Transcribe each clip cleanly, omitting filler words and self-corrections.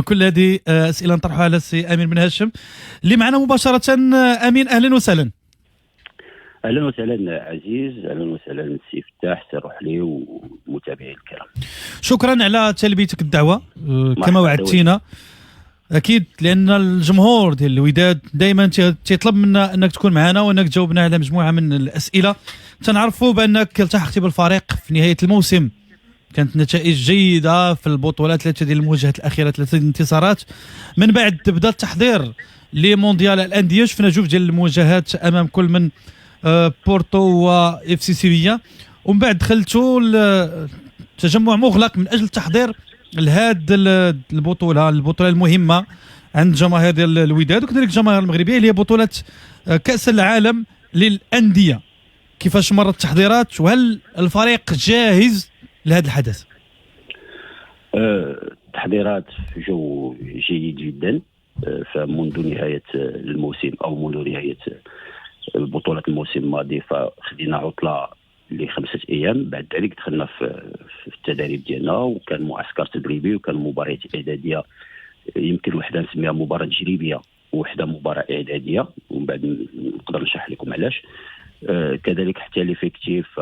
كل هذه اسئله نطرحها على السي امين بن هاشم اللي معنا مباشره. امين، اهلا وسهلا. اهلا وسهلا عزيز، اهلا وسهلا سي فتاح، سي رحلي ومتابعي الكرام. شكرا على تلبيتك الدعوه كما وعدتينا. اكيد لان الجمهور ديال الوداد دائما تيطلب منا انك تكون معنا وانك تجاوبنا على مجموعه من الاسئله. تنعرفوا بانك التحقتي بالفريق في نهايه الموسم، كانت نتائج جيده في البطولات، 3 ديال المواجهات الاخيره 3 انتصارات. من بعد بدا التحضير لمونديال الانديه، شفنا جوج ديال المواجهات امام كل من بورتو واف سي سيفيا، ومن بعد دخلتوا تجمع مغلق من اجل التحضير لهذه البطوله المهمه عند جماهير ديال الوداد وكذلك الجماهير المغربيه، اللي هي بطوله كاس العالم للانديه. كيفاش مرت التحضيرات وهل الفريق جاهز لهذا الحدث؟ التحضيرات في جو جيد جدا. فمنذ نهايه الموسم او منذ نهايه بطوله الموسم الماضي فخدينا عطله ل5 ايام. بعد ذلك دخلنا في التدريب ديالنا، وكان معسكر تدريبي وكان مباريات اعداديه، يمكن وحده نسميها مباراه تجريبيه وحده مباراه اعداديه، ومن بعد نقدر نشرح لكم علاش. كذلك حتى ليفيكتيف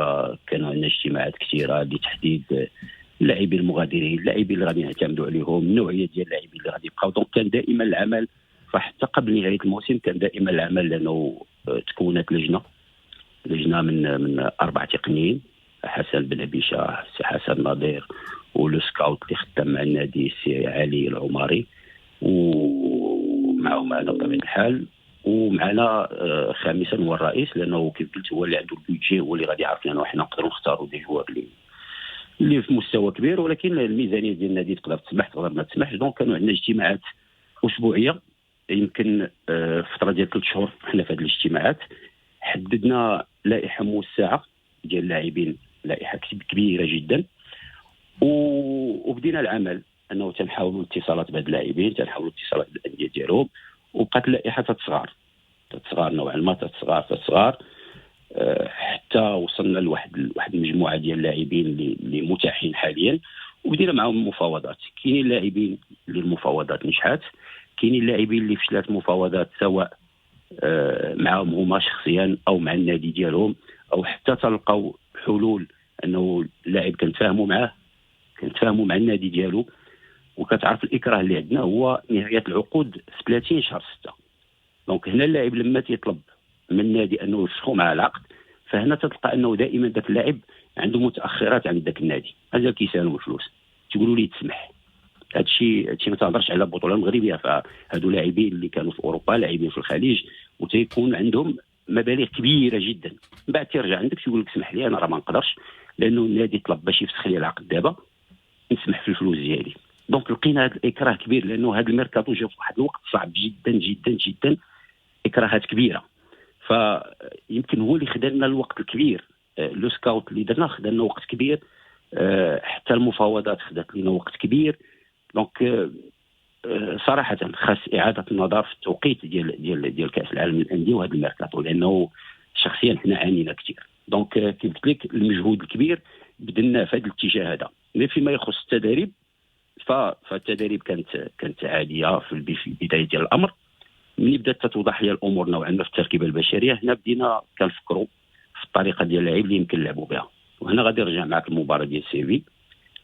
كانوا عندنا اجتماعات كثيره لتحديد اللاعبين المغادرين، اللاعبين اللي غادي نعتمدوا عليهم، النوعيه ديال اللاعبين اللي غادي يبقاو. دونك كان دائما العمل، فحتى قبل نهايه الموسم كان دائما العمل، لانه تكونت لجنه من 4 تقنيين، حسن بن عبيشه، سي حسن ناظر، ولو سكاوت اللي خدام مع النادي سي علي العماري، ومعهم انا بطبيعه الحال، ومعنا خامسا هو الرئيس، لانه كيف قلت هو اللي عنده البيدجي، هو اللي غادي يعرف لنا وحنا نقدروا نختاروا دي جوار اللي في مستوى كبير، ولكن الميزانيه ديال النادي تقدر تسمح تقدر ما تسمحش. دونك كانوا عندنا اجتماعات اسبوعيه، يمكن فتره ديال 3 شهور حنا في هذه الاجتماعات. حددنا لائحه موسعه ديال اللاعبين، لائحه كبيره جدا، وبدينا العمل انه تنحاولوا الاتصالات بهاد اللاعبين، تنحاولوا الاتصالات بالانديه ديالهم، وبقات اللائحه تتصغر نوعا ما، تتصغر حتى وصلنا لواحد المجموعه ديال اللاعبين اللي متاحين حاليا، وبدينا معهم المفاوضات. كاينين لاعبين اللي المفاوضات نجحات، كاينين اللاعبين اللي فشلات المفاوضات، سواء معهم هما شخصيا او مع النادي ديالهم، او حتى تلقاو حلول انه اللاعب كنتفاهموا معاه، كنتفاهموا مع النادي ديالو. وكتعرف الاكراه اللي عندنا هو نهايه العقود في 30 شهر 6. دونك هنا اللاعب لما تيطلب من النادي انه يفسخوا معه العقد، فهنا تلقى انه دائما ذاك اللاعب عنده متاخرات عند ذاك النادي، هذا كيسالوا الفلوس، تقولوا لي تسمح. هادشي ما تهضرش على البطوله المغربيه، فهادو لاعبين اللي كانوا في اوروبا، لاعبين في الخليج، وتيكون عندهم مبالغ كبيره جدا. من بعد ترجع عندك تقول لك اسمح لي انا راه ما نقدرش، لانه النادي طلب باش يفسخ لي العقد دابا، نسمح في الفلوس ديالي. دونك لقينا هذا الاكراه كبير، لانه هذا الميركاتو جا في واحد الوقت صعب جدا جدا جدا، اكراهات كبيره. فيمكن هو اللي خدلنا الوقت الكبير، لو سكاوت اللي درنا خدلنا وقت كبير، حتى المفاوضات خدت لنا وقت كبير. دونك صراحه خاص اعاده النظر في التوقيت ديال كاس العالم للانديه وهذا الميركاتو، لانه شخصيا حنا عانينا كثير. دونك كيف قلت لك المجهود الكبير بدلنا في هذا الاتجاه هذا. مي فيما يخص التدريب، فالتدريب كانت عاديه في البدايه ديال الامر. ملي بدات تتوضح لي الامور نوعا ما في التركيبه البشريه، هنا بدينا كنفكروا في الطريقه ديال اللعب اللي يمكن نلعبوا بها. وهنا غادي نرجع معك المباراه ديال سيفي،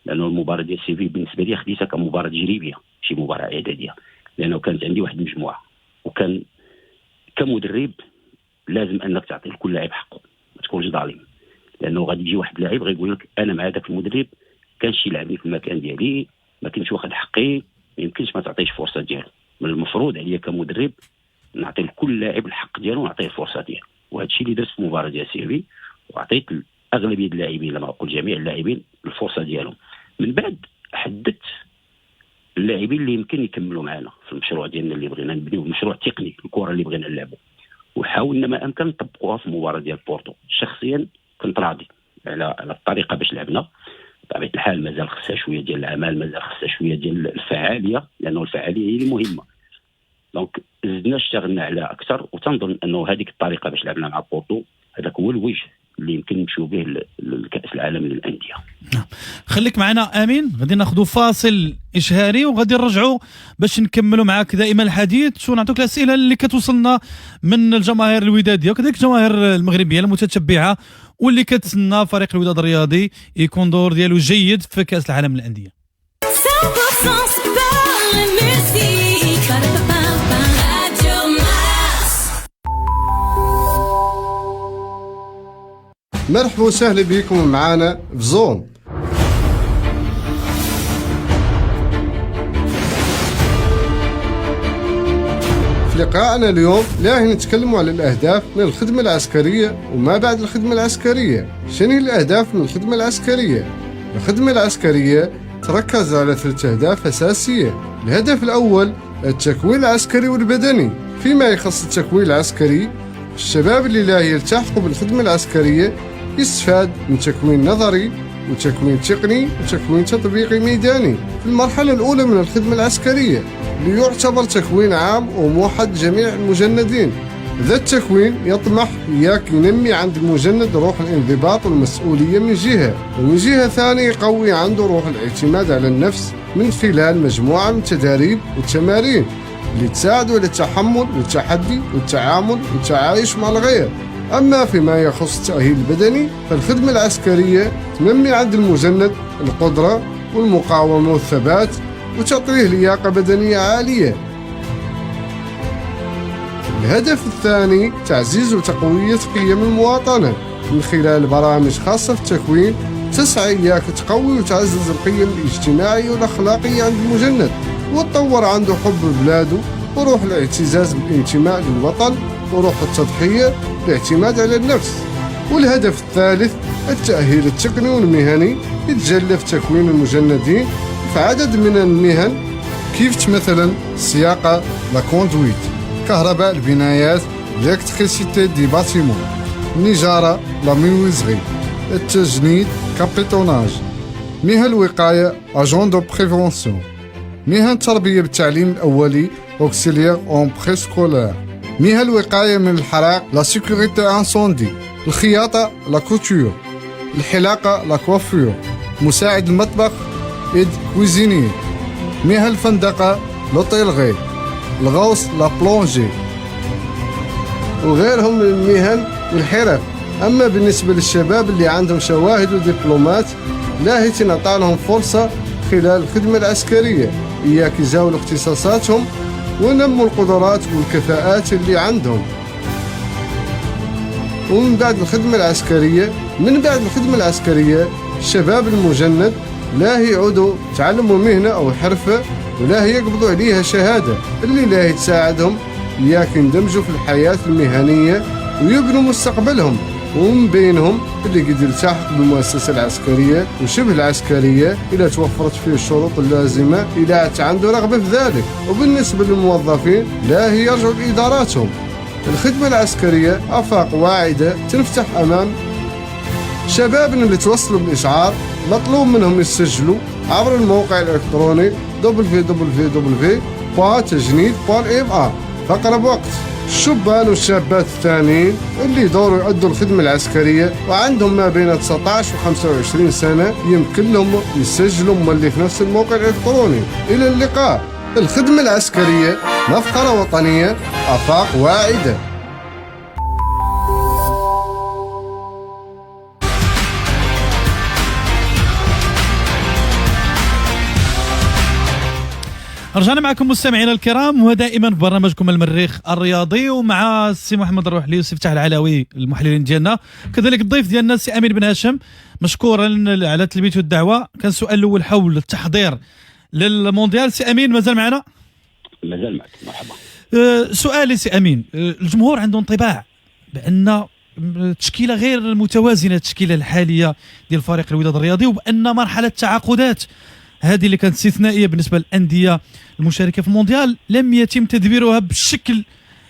لانه المباراه ديال سيفي بالنسبه لي خديتها كمباراه تجريبيه ماشي مباراه اعداديه، لانه كانت عندي واحد المجموعه، وكان كمدرب لازم انك تعطي لكل لاعب حقه، ما تكونش ظالم، لانه غادي يجي واحد اللاعب غيقول لك انا مع هذاك المدرب كانش يلعبني في المكان ديالي، ما كنتش واخد حقي، ما يمكنش ما تعطيش فرصه ديالو. من المفروض عليا كمدرب نعطي لكل لاعب الحق ديالو ونعطيه الفرصه ديالو، وهذا الشيء اللي درت في المباراه ديال سيفي، وعطيت اغلبيه اللاعبين لما نقول جميع اللاعبين الفرصه ديالهم. من بعد حددت اللاعبين اللي يمكن يكملوا معنا في المشروع ديالنا اللي بغينا نبنيو، مشروع تقني الكره اللي بغينا نلعبوا، وحاولنا ما امكن نطبقوها في المباراه ديال بورتو. شخصيا كنت راضي على الطريقه باش لعبنا. بطبيعه الحال مازال خصها شويه ديال العمل، مازال خصها شويه ديال الفعاليه، لانه الفعاليه هي اللي مهمه. دونك زدنا اشتغلنا على اكثر، وتنظن انه هذيك الطريقه باش لعبنا مع بورتو هذاك هو الوجه اللي يمكن نمشيو به لكأس العالم للأندية. خليك معنا امين، غادي ناخذوا فاصل اشهاري وغادي نرجعوا باش نكملوا معاك دائما الحديث ونعطوك الاسئله اللي كتوصلنا من الجماهير الوداديه وكذلك الجماهير المغربيه المتتبعه واللي كتسنى فريق الوداد الرياضي يكون دور ديالو جيد في كاس العالم للانديه. مرحبا وسهلا بكم معنا في زون. في لقائنا اليوم راح نتكلم على الأهداف من الخدمة العسكرية وما بعد الخدمة العسكرية. شنو الأهداف من الخدمة العسكرية؟ الخدمة العسكرية تركز على 3 أهداف أساسية. الهدف الأول التكوين العسكري والبدني. فيما يخص التكوين العسكري، الشباب اللي لا يلتحقوا بالخدمة العسكرية يستفاد من تكوين نظري وتكوين تقني وتكوين تطبيقي ميداني في المرحلة الأولى من الخدمة العسكرية، ليعتبر تكوين عام وموحد جميع المجندين. ذا التكوين يطمح ينمي عند المجند روح الانضباط والمسؤولية من جهة، ومن جهة ثانية يقوي عنده روح الاعتماد على النفس من خلال مجموعة من التداريب والتمارين اللي تساعده على التحمل والتحدي والتعامل والتعايش مع الغير. أما فيما يخص التأهيل البدني، فالخدمة العسكرية تنمي عند المجند القدرة والمقاومة والثبات وتعطيه لياقة بدنية عالية. الهدف الثاني تعزيز وتقوية قيم المواطنة من خلال برامج خاصة في التكوين تسعى إياك تقوي وتعزز القيم الاجتماعية والأخلاقية عند المجند وتطور عنده حب بلاده وروح الاعتزاز بالانتماء للوطن وروح التضحية والاعتماد على النفس. والهدف الثالث التأهيل التقني والمهني يتجلى في تكوين المجندين في عدد من المهن كيف مثلا السياقة لا كوندويت، كهرباء البنايات الكتريسيتي دي باتيمون، النجارة لا مينويزغي، التجنيد كابيتوناج، مهن الوقاية اجون دو بريفونسيون، مهن التربية بالتعليم الأولي اوكسيليير اون بريسكولار، مهن الوقاية من الحرائق لا سيكوريتي انسوندي، الخياطة لا كوتور، الحلاقة لا كوافور، مساعد المطبخ ايد كويزينير، مهن الفندقة لوطيلغي، الغوص لا بلونجي وغيرهم من المهن والحرف. أما بالنسبة للشباب اللي عندهم شواهد ودبلومات لا تنعطى لهم فرصة خلال الخدمة العسكرية إياك يزاولوا اختصاصاتهم ونموا القدرات والكفاءات اللي عندهم. ومن بعد الخدمة العسكرية الشباب المجند لا يعودوا تعلموا مهنة أو حرفة ولا يقبضوا عليها شهادة اللي لا تساعدهم إياك يندمجوا في الحياة المهنية ويبنوا مستقبلهم. ومن بينهم اللي قد يلتحق بالمؤسسة العسكرية وشبه العسكرية إذا توفرت فيه الشروط اللازمة إذا عنده رغبة في ذلك. وبالنسبة للموظفين لا يرجعوا لإداراتهم. الخدمة العسكرية آفاق واعدة تنفتح أمام شبابنا اللي توصلوا بالإشعار. مطلوب منهم يسجلوا عبر الموقع الإلكتروني www.tajnid.ma في أقرب وقت. الشبان والشابات الثانيين اللي يدوروا يؤدوا الخدمة العسكرية وعندهم ما بين 19 و 25 سنة يمكن لهم يسجلوا مولي في نفس الموقع الإلكتروني. إلى اللقاء. الخدمة العسكرية مفخرة وطنية، آفاق واعدة. رجعنا معكم مستمعينا الكرام ودائما في برنامجكم المريخ الرياضي ومع السي محمد الروحلي والسي فتح العلوي المحللين ديالنا، كذلك الضيف ديالنا السي امين بن هاشم. مشكورا على تلبيته الدعوه. كان السؤال الاول حول التحضير للمونديال. سي امين مازال معنا؟ مازال معك. مرحبا. سؤالي سي امين، الجمهور عنده انطباع بان تشكيله غير متوازنه التشكيله الحاليه ديال فريق الوداد الرياضي، وبان مرحله التعاقدات هذه اللي كانت استثنائيه بالنسبه للانديه المشاركه في المونديال لم يتم تدبيرها بالشكل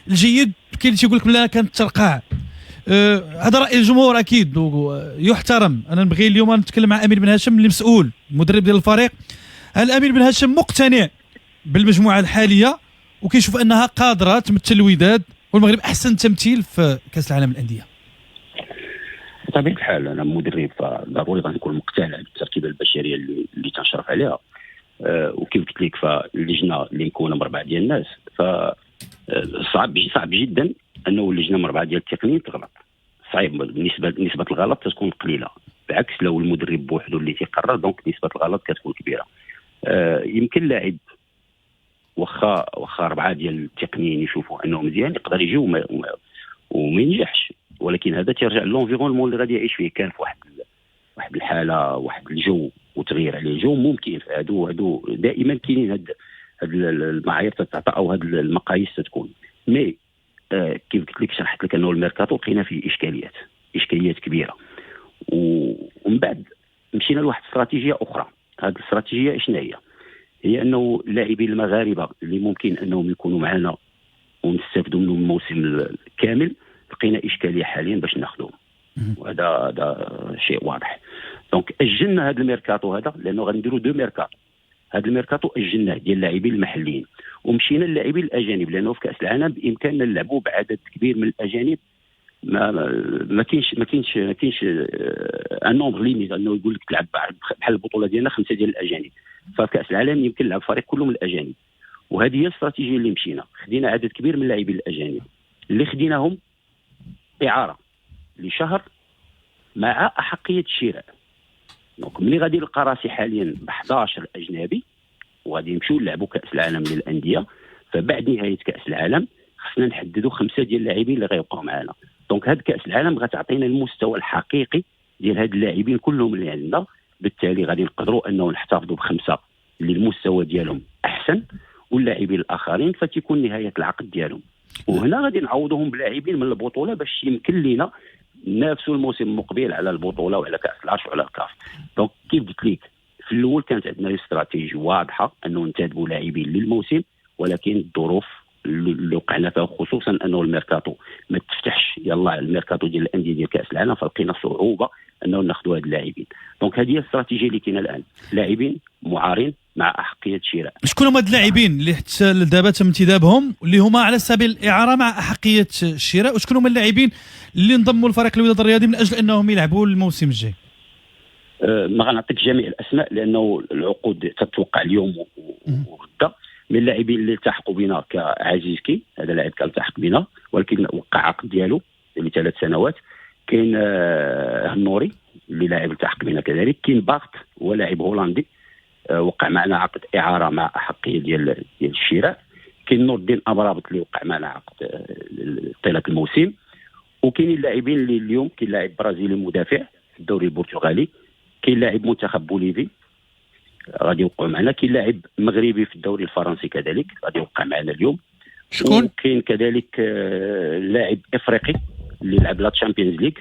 الجيد. كاين اللي تيقول لك لا كانت ترقاع. هذا راي الجمهور اكيد يحترم. انا نبغي اليوم نتكلم مع امين بن هاشم اللي مسؤول المدرب ديال الفريق. هل امين بن هاشم مقتنع بالمجموعه الحاليه وكيشوف انها قادره تمثل الوداد والمغرب احسن تمثيل في كاس العالم للانديه؟ بطبيعه الحال انا مدرب فضروري غنكون مقتنع بالتركيبه البشريه اللي تنشرف عليها. وكيف قلت لك فاللجنه اللي مكونه من 4 ديال الناس صعب جدا انه اللجنه من 4 ديال التقنيين تغلط. صعيب، نسبه الغلط تكون قليله، بالعكس لو المدرب بوحده اللي تيقرر دونك نسبه الغلط كتكون كبيره. يمكن لاعب واخا 4 ديال التقنيين يشوفوا انه مزيان يقدر يجي وما ينجحش، ولكن هذا تيرجع للونفيرونمون اللي غادي يعيش فيه. كان في واحد الحاله، واحد الجو وتغيير عليه الجو ممكن. هادو دائما كاينين هاد المعايير تتعطى او هاد المقاييس تتكون. مي كيف قلت لك شرحت لك انه الميركاتو لقينا فيه اشكاليات كبيره، ومن بعد مشينا لواحد استراتيجيه اخرى. هذه الاستراتيجيه شنو هي انه اللاعبين المغاربه اللي ممكن انهم يكونوا معنا ونستافدوا منهم الموسم كامل لقينا اشكاليه حاليا باش ناخذوهم، وهذا شيء واضح. دونك اجلنا هذا الميركاتو هذا لانه غنديروا 2 ميركاتو. هذا الميركاتو اجلناه ديال اللاعبين المحليين ومشينا للاعبين الاجانب، لانه في كاس العالم بامكاننا نلعبوا بعدد كبير من الاجانب. ما كاينش ان نومبر ليميت انه يقول لك تلعب بحال البطوله ديالنا 5 ديال الاجانب. ففي كاس العالم يمكن نلعب فريق كله من الاجانب، وهذه هي الاستراتيجيه اللي مشينا. خدينا عدد كبير من اللاعبين الاجانب اللي خديناهم اعاره لشهر مع احقيه الشراء. دونك ملي غادي نلقى راسي حاليا ب 11 اجنبي وغادي نمشيو نلعبوا كاس العالم للانديه، فبعد نهايه كاس العالم خصنا نحددوا 5 ديال اللاعبين اللي غيبقاو معنا. دونك هاد كاس العالم غتعطينا المستوى الحقيقي ديال هاد اللاعبين كلهم اللي عندنا. بالتالي غادي نقدروا انه نحتفظوا ب5 اللي المستوى ديالهم احسن، واللاعبين الاخرين فتكون نهايه العقد ديالهم. وهنا غادي نعوضوهم بلاعبين من البطوله باش يمكن لينا ننافسوا الموسم المقبل على البطوله وعلى كاس العرش وعلى الكاف. دونك كيف قلت لك في الاول كانت عندنا استراتيجيه واضحه انه ننتدبوا لاعبين للموسم، ولكن الظروف اللي وقعنا فيها خصوصا انه الميركاتو ما تفتحش يلا الميركاتو ديال الانديه ديال كاس العالم، فلقينا صعوبه انه ناخذوا هاد اللاعبين. دونك هذه هي الاستراتيجيه اللي كاينه الان، لاعبين معارين مع احقيه شراء. شكون هما هاد اللاعبين اللي حتى دابا تم انتدابهم اللي هما على سبيل الاعاره مع احقيه الشراء، وشكون هما اللاعبين اللي انضموا لفريق الوداد الرياضي من اجل انهم يلعبوا الموسم الجاي؟ ما غنعطيك جميع الاسماء لانه العقود تتوقع اليوم وغدا. من اللاعبين اللي التحقوا بنا كعزيزكي، هذا لاعب كان التحق بنا ولكن وقع عقد ديالو ل3 سنوات. كاين هنوري اللي لاعب التحق بنا كذلك. كاين باخت هو لاعب هولندي وقع معنا عقد اعاره مع احقيه ديال الشراء. كاين نور الدين امرابط اللي وقع معنا عقد طيله الموسم. وكاين اللاعبين اللي اليوم كاين لاعب برازيلي مدافع في الدوري البرتغالي. كاين لاعب منتخب بوليفي غادي يوقعوا معنا. كاين لاعب مغربي في الدوري الفرنسي كذلك غادي يوقع معنا اليوم. شكون؟ كاين كذلك لاعب افريقي اللي لعب لا تشامبيونز ليغ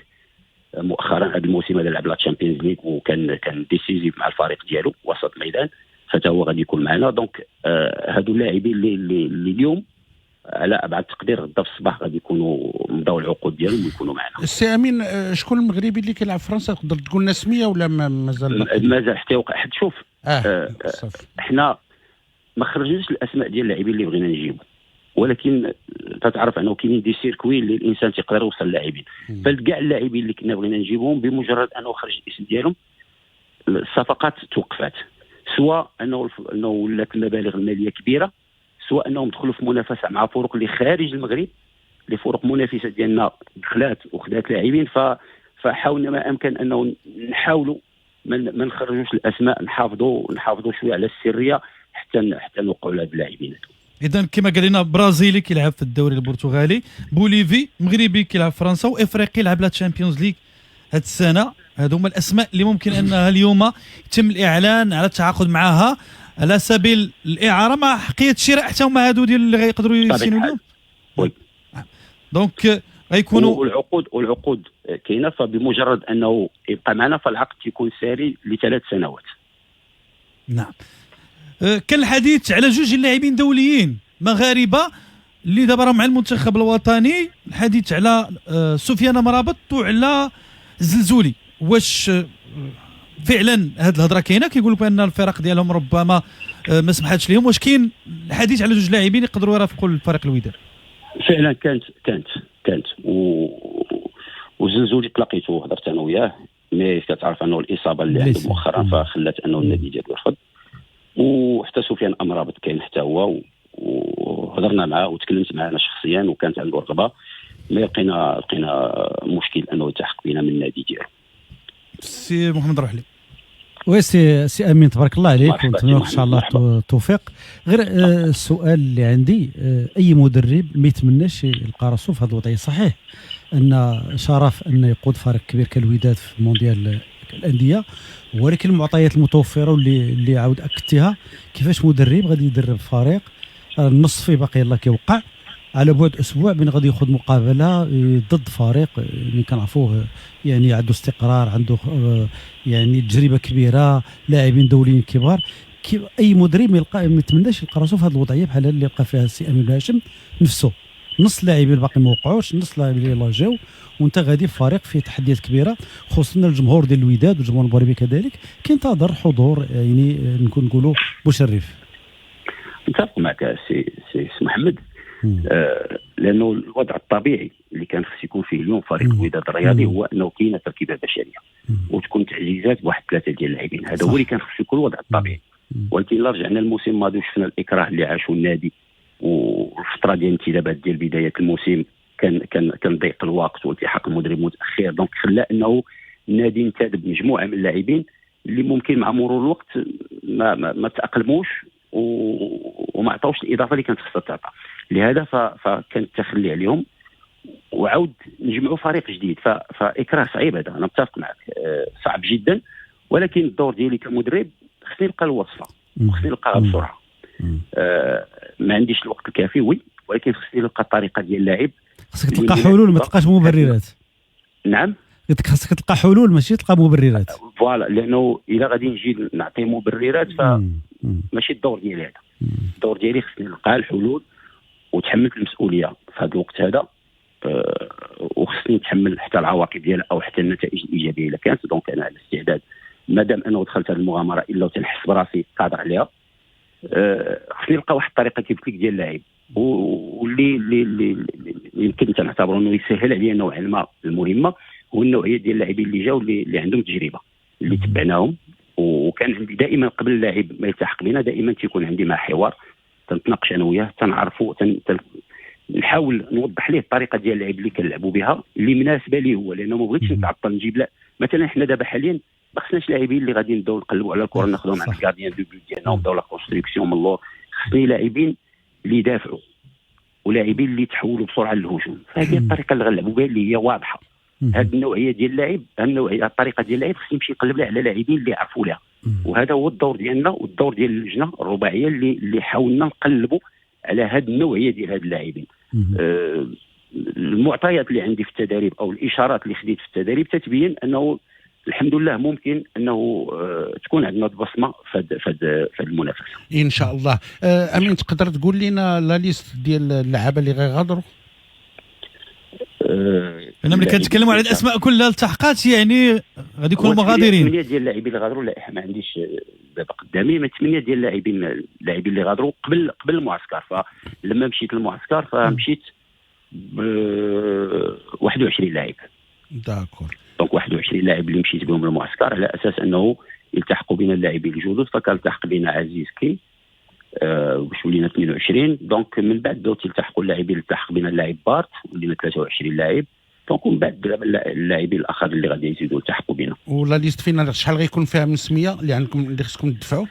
مؤخرا. هذا الموسم هذا لعب لا تشامبيونز ليغ وكان ديسيزيف مع الفريق ديالو وسط الميدان، فتا هو غادي يكون معنا. دونك هادو اللاعبين اللي اليوم على ابعد تقدير غدا في الصباح غادي يكونوا مضاو العقود ديالهم ويكونوا معنا. السي امين، شكون المغربي اللي كيلعب في فرنسا؟ تقدر تقول لنا سميه ولا مازال حتى يوقع حد؟ شوف احنا ما خرجناش الاسماء ديال اللاعبين اللي بغينا نجيبوا، ولكن تتعرف انه كاينين دي سيركوي اللي الانسان تيقدر يوصل للاعبين. فكاع اللاعبين اللي كنا بغينا نجيبهم بمجرد انه خرج الاسم ديالهم الصفقات توقفات، سواء انه ولات المبالغ الماليه كبيره، سواء انهم دخلوا في منافسه مع فرق اللي خارج المغرب، اللي فرق منافسه ديالنا دخلات وخدات لاعبين. فحاولنا ما امكن انه نحاولوا ما نخرجوش الاسماء، نحافظوا شويه على السريه حتى نوقعوا لهاد اللاعبين. اذا كما قال لنا برازيلي كيلعب في الدوري البرتغالي، بوليفي مغربي كيلعب في فرنسا، وافريقي يلعب لا تشامبيونز ليغ هاد السنه. هادو هما الاسماء اللي ممكن انها اليوم يتم الاعلان على التعاقد معها على سبيل الاعاره مع حقيه الشراء. حتى هما هادو ديال اللي غيقدروا يسينوا اليوم. دونك غيكونوا والعقود كاينه، فبمجرد انه يبقى معنا فالعقد يكون ساري ل3 سنوات. نعم. كان الحديث على 2 لاعبين دوليين مغاربه اللي دابا راهم مع المنتخب الوطني، الحديث على سفيان مرابط وعلى الزلزولي. واش فعلا هاد الهضره كاينه؟ كيقولوا بان الفرق ديالهم ربما ما سمحاتش لهم. واش كاين الحديث على 2 لاعبين يقدروا يرافقوا الفريق الوداد؟ فعلا كانت والزلزولي تلاقيته وهضرت انا وياه، مي كتعرف انه الاصابه اللي عنده مؤخرا فخلات انه النادي ديالو يرفض. وحتى سفيان امرابط كاين حتى هو، وهضرنا معاه وتكلمت معاه انا شخصيا وكانت عنده رغبه، ما لقينا مشكل انه يلتحق بينا من النادي ديالو. سي محمد روحلي. وي سي امين، تبارك الله عليك ونتمنى لك ان شاء الله التوفيق. غير السؤال اللي عندي، اي مدرب ما يتمناش يلقى راسو في هذه الوضعيه؟ صحيح ان شرف ان يقود فريق كبير كالوداد في مونديال الانديه، ولكن المعطيات المتوفره واللي عاود اكدتها، كيفاش مدرب غادي يدرب فريق النص فيه باقي يلاه كيوقع على بعد اسبوع من غادي ياخذ مقابله ضد فريق اللي كنعرفوه يعني عنده استقرار، عنده يعني تجربه كبيره، لاعبين دوليين كبار. اي مدرب ما يتمناش يلقى راسو في هذه الوضعيه بحال اللي لقى فيها السي امين هاشم نفسه، نص لاعبين باقي ما وقعوش، نص لاعبين اللي جاو، وانت غادي في فريق فيه تحديات كبيره، خصوصا الجمهور ديال الوداد والجمهور المغربي كذلك كينتظر حضور يعني نقولوا مشرف. نتفق معك سي محمد، لانه الوضع الطبيعي اللي كان خص يكون فيه اليوم فريق الوداد الرياضي هو انه كاينه تركيبه بشريه وتكون تعزيزات بواحد 3 ديال اللاعبين، هذا هو اللي كان خص يكون الوضع الطبيعي. ولكن الا رجعنا الموسم الماضي وشفنا الاكراه اللي عاشوا النادي والفتره ديال الانتدابات ديال بدايه الموسم، كان ضيق الوقت والتحاق المدرب متاخر، دونك خلى انه النادي انتدب مجموعه من اللاعبين اللي ممكن مع مرور الوقت ما تاقلموش وما عطاوش الاضافه اللي كانت خصها تعطى. لهذا فكان التخلي عليهم وعاود نجمعوا فريق جديد. فاكراه صعيب هذا، انا متفق معك، صعب جدا، ولكن الدور ديالي كمدرب خصني نلقى الوصفه وخصني نلقاها بسرعه. ما عنديش الوقت الكافي ولكن خصني نلقى الطريقه ديال اللاعب. خصك تلقى حلول، ما تلقاش مبررات. نعم، خصك تلقى حلول ماشي تلقى مبررات. فوالا، لانه الا غادي نجي نعطي مبررات فماشي الدور ديالي هذا. الدور ديالي خصني نلقى الحلول وتحملت المسؤوليه في هذا الوقت هذا، وخصني نتحمل حتى العواقب ديالها او حتى النتائج الايجابيه الا كانت. دونك انا على استعداد مادام انه دخلت هذه المغامره الا وتنحس براسي قادر عليها. خصني نلقى واحد الطريقه كيف لك ديال اللاعب واللي يمكن تنعتبر انه يسهل عليا نوعا ما المهمه، هو النوعيه ديال اللاعبين اللي جاوا اللي عندهم تجربه اللي تبعناهم. وكان عندي دائما قبل اللاعب ما يلتحق بنا دائما تيكون عندي معه حوار، تنتناقش انا وياه، تنعرفوا نحاول نوضح ليه الطريقه ديال اللعب اللي كنلعبوا بها اللي مناسبه ليه هو، لانه ما بغيتش نتعطل نجيب. لا مثلا حنا دابا حاليا ما خصناش لاعبين اللي غادي نبداو نقلبوا على الكره ناخذهم عند الكارديان دو بيت ديالنا ونبداو لا كونستركسيون من اللور. خصني لاعبين اللي يدافعوا ولاعبين اللي يتحولوا بسرعه للهجوم. فهذه الطريقه اللي غنلعبوا بها اللي هي واضحه. هذه النوعيه ديال اللاعب، الطريقه ديال اللاعب خصني نمشي نقلب لها على لاعبين اللي يعرفوا لها، وهذا هو الدور ديالنا والدور ديال اللجنه الرباعيه اللي حاولنا نقلبوا على هذه النوعيه ديال هاد اللاعبين. المعطيات اللي عندي في التدريب او الاشارات اللي خديت في التدريب تتبين انه الحمد لله ممكن انه تكون عندنا بصمه في المنافسه ان شاء الله. امين، تقدر تقول لنا لا ليست ديال اللعابه اللي غيغادروا؟ انا ملي كنتكلموا على الاسماء كلها التحقات يعني غادي يكونوا مغادرين. 8 ديال اللاعبين اللي غادروا، لا ما عنديش دابا قدامي، 8 ديال اللاعبين اللي غادروا قبل المعسكر. فلما مشيت للمعسكر فمشيت ب 21 لاعب. داكور. دونك 21 لاعب اللي مشيت بهم للمعسكر على اساس انه يلتحقوا بنا اللاعبين الجدد. فكالتحق بنا عزيز كي باش ولينا 22. دونك من بعد دوت يلتحقوا اللاعبين، التحق بنا اللاعب بارت ولينا 23 لاعب. دونك من بعد اللاعبين الاخر اللي غادي يزيدوا يلتحقوا بنا. ولا ليست فينا شحال غيكون فيها من سميه اللي عندكم اللي خصكم تدفعوا؟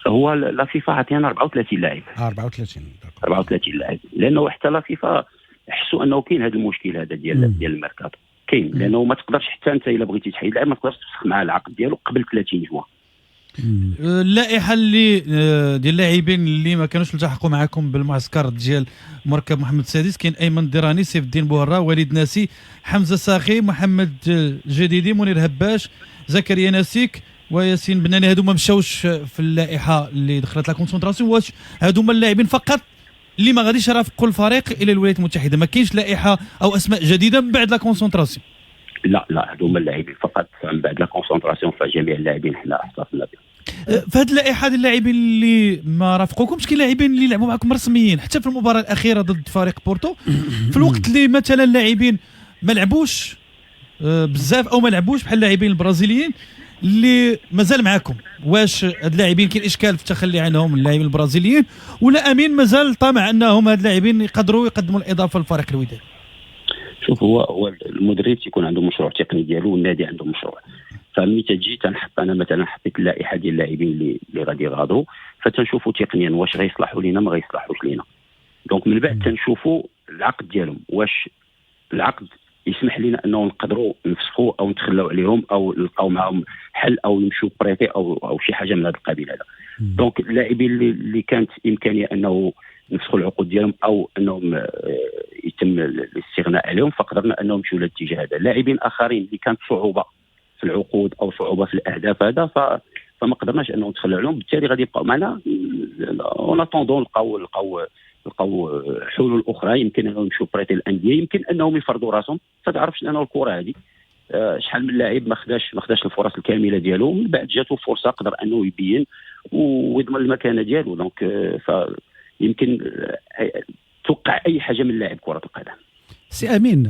هو لا فيفا عطينا 34 لاعب. 34 لاعب، لانه حتى لا فيفا حسوا انه كاين هذا المشكل هذا ديال الميركاتو كاين، لانه ما تقدرش حتى انت الا بغيتي تحيد لاعب ما تقدرش تفسخ معاه العقد ديالو قبل 30 جوان. اللائحه اللي ديال اللاعبين اللي ما كانوش التحقوا معكم بالمعسكر ديال مركب محمد السادس، كاين ايمن الديراني، سيف الدين بوهره، وليد ناسي، حمزه ساخي، محمد جديدي، منير هباش، زكريا ناسيك وياسين بناني. هادو ما مشاوش في اللائحه اللي دخلت لا كونسونطراسيون. واش هادو هما اللاعبين فقط اللي ما غاديش يرافقوا الفريق الى الولايات المتحده؟ ما كاينش لائحه او اسماء جديده من بعد لا كونسونطراسيون؟ لا هادو هما اللاعبين فقط من بعد لا كونسونطراسيون. فجميع اللاعبين حنا احتفظنا بهم. في هذه اللائحه ديال اللاعبين اللي ما رافقوكمش كاين لاعبين اللي لعبوا معكم رسميين حتى في المباراه الاخيره ضد فريق بورتو، في الوقت اللي مثلا اللاعبين ما لعبوش بزاف او ما لعبوش بحال اللاعبين البرازيليين اللي مازال معاكم؟ واش هاد اللاعبين كاين اشكال في التخلي عنهم اللاعبين البرازيليين، ولا امين مازال طامع انهم هاد اللاعبين يقدروا يقدموا الاضافه لفريق الوداد؟ شوف، هو المدرب تيكون عنده مشروع تقني ديالو والنادي عنده مشروع. فملي تجي تنحط انا مثلا حطيت اللائحه ديال اللاعبين اللي غادي يغادروا، فتنشوفوا تقنيا واش غيصلحوا لينا ما غيصلحوش لينا. دونك من بعد تنشوفوا العقد ديالهم، واش العقد يسمح لنا انه نقدروا نفسخوا او نتخلاو عليهم او نلقاو معهم حل او يمشوا بريتي او شي حاجه من هذا القبيل هذا. دونك اللاعبين اللي كانت امكانيه انه نفسخوا العقود ديالهم او انهم يتم الاستغناء عليهم، فقدرنا انهم يمشوا للاتجاه هذا. اللاعبين اخرين اللي كانت صعوبه في العقود او صعوبه في الاهداف هذا فما قدرناش انه نتخلوا عليهم، بالتالي غادي يبقاو معنا اون اتوندون لقاو حلول اخرى. يمكن انهم يمشوا بريتي الانديه، يمكن انهم يفرضوا راسهم. فتعرفش انه الكره هذه شحال من لاعب ما خداش الفرص الكامله ديالو، من بعد جاتو فرصه قدر انه يبين ويضمن المكانه ديالو. دونك فيمكن توقع اي حاجه من لاعب كره القدم. سي امين،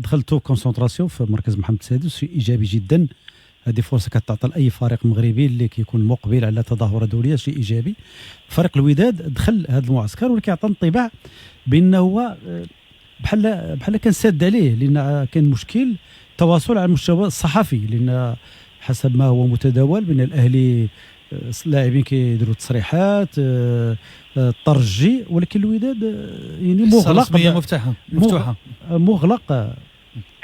دخلتوا كونسونطراسيون في مركز محمد السادس، شيء ايجابي جدا. هذه فرصه كتعطى لاي فريق مغربي اللي كيكون مقبل على تظاهره دوليه، شيء ايجابي. فريق الوداد دخل هذا المعسكر ولكن عطى انطباع بانه هو بحال كان ساد عليه، لان كان مشكل تواصل على المستوى الصحفي، لان حسب ما هو متداول بان الاهلي اللاعبين كيديروا تصريحات ترجي، ولكن الوداد يعني مغلق مفتوحه مغلق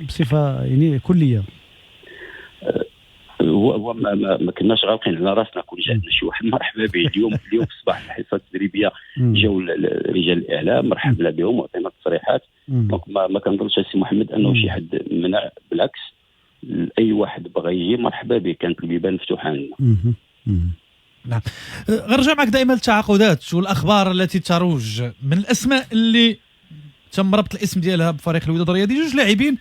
بصفه يعني كليه. هو ما كناش غالقين على راسنا. كون جاءنا شي واحد مرحبا به. اليوم في الصباح الحصه التدريبيه جاوا رجال الاعلام، مرحبا بهم وعطينا التصريحات. دونك ما كنظنش السي محمد انه شي حد منع، بالعكس اي واحد بغى يجي مرحبا به، كانت البيبان مفتوحه لنا. نعم. غنرجع معك دائما للتعاقدات والاخبار التي تروج من الاسماء اللي تم ربط الاسم ديالها بفريق الوداد الرياضي. جوج لاعبين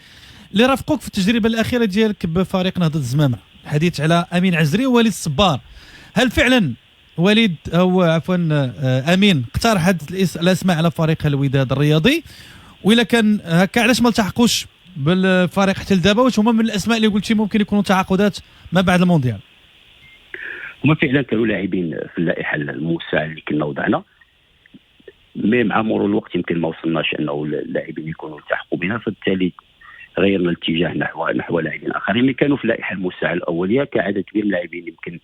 اللي رافقوك في التجربه الاخيره ديالك بفريق نهضه الزمامه، الحديث على امين عزري ووليد الصبار. هل فعلا وليد او عفوا امين اقترح هذه الاسماء على فريق الوداد الرياضي؟ وإلا كان هكا علاش ما التحقوش بالفريق حتى لدابا؟ واش هما من الاسماء اللي قلتي ممكن يكونوا تعاقدات ما بعد المونديال؟ هما فعلا كانوا لاعبين في اللائحه الموسعه اللي كنا وضعنا، مي مع مرور الوقت يمكن ما وصلناش انه اللاعبين يكونوا التحقوا بنا، فبالتالي غيرنا الاتجاه نحو لاعبين اخرين اللي كانوا في اللائحه الموسعه الاوليه، كعدد كبير من اللاعبين يمكن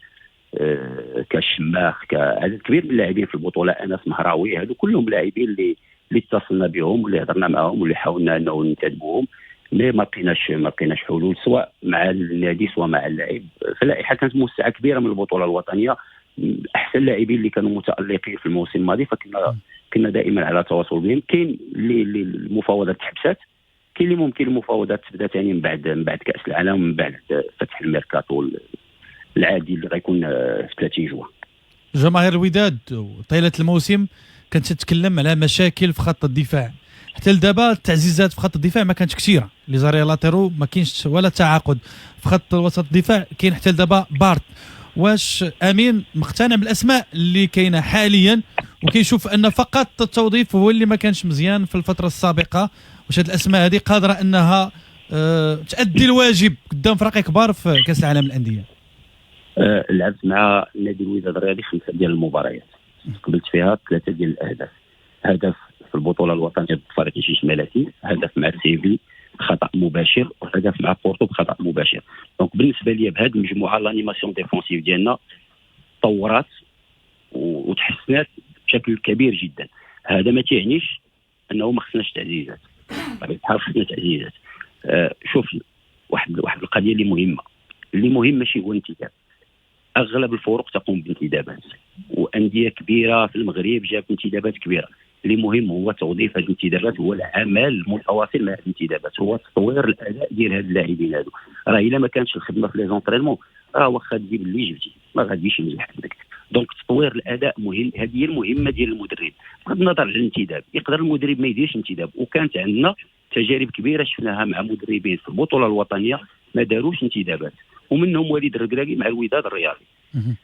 كالشماخ، كعدد كبير من اللاعبين في البطوله، انس مهراوي، هذو كلهم لاعبين اللي اتصلنا بهم واللي هضرنا معهم واللي حاولنا انه ننتدبوهم، مي ما لقيناش حلول سواء مع النادي سواء مع اللاعب. فاللائحه كانت موسعه كبيره من البطوله الوطنيه، احسن اللاعبين اللي كانوا متالقين في الموسم الماضي، فكنا دائما على تواصل بهم. كاين اللي المفاوضات تحبسات، كاين اللي ممكن المفاوضات تبدا ثاني من بعد كاس العالم، من بعد فتح الميركاتو العادي اللي غيكون في 30 جوان. جماهير الوداد طيله الموسم كانت تتكلم على مشاكل في خط الدفاع، حتى لدابا التعزيزات في خط الدفاع ما كانتش كثيره، لي زاري لاتيرو ما كاينش ولا تعاقد في خط وسط الدفاع كاين حتى لدابا بارت. واش امين مقتنع بالاسماء اللي كاينه حاليا وكيشوف ان فقط التوظيف هو اللي ما كانش مزيان في الفتره السابقه؟ واش هذه الاسماء هذه قادره انها تؤدي الواجب قدام فرق كبار في كاس العالم للانديه؟ لعبت مع نادي الوداد الرياضي 5 ديال المباريات، قبلت فيها 3 ديال الاهداف، هدف في البطوله الوطنيه بفريق جيش ملكي، هدف مع سيفي بخطا مباشر، وهدف مع بورتو بخطا مباشر. دونك بالنسبه لي بهذه المجموعه لانيماسيون ديفونسيف ديالنا طورات وتحسنات بشكل كبير جدا. هذا ما تعنيش انه ما خصناش تعزيزات، بحال خصنا تعزيزات. شوف واحد القضيه اللي مهم ماشي هو الانتداب. اغلب الفرق تقوم بانتدابات، وانديه كبيره في المغرب جابت انتدابات كبيره. اللي مهم هو توظيف هذه الانتدابات، هو العمل المتواصل مع هذه الانتدابات، هو تطوير الاداء ديال هاد اللاعبين هادو. راه الا ما كانتش الخدمه في لي زونطرينمون راه واخا تجيب اللي جبتي ما غاديش ينجح عندك. دونك تطوير الاداء مهم، هذه هي المهمه ديال المدرب. بغض النظر على الانتداب، يقدر المدرب ما يديرش انتداب، وكانت عندنا تجارب كبيره شفناها مع مدربين في البطوله الوطنيه ما داروش انتدابات، ومنهم وليد الركراكي مع الوداد الرياضي.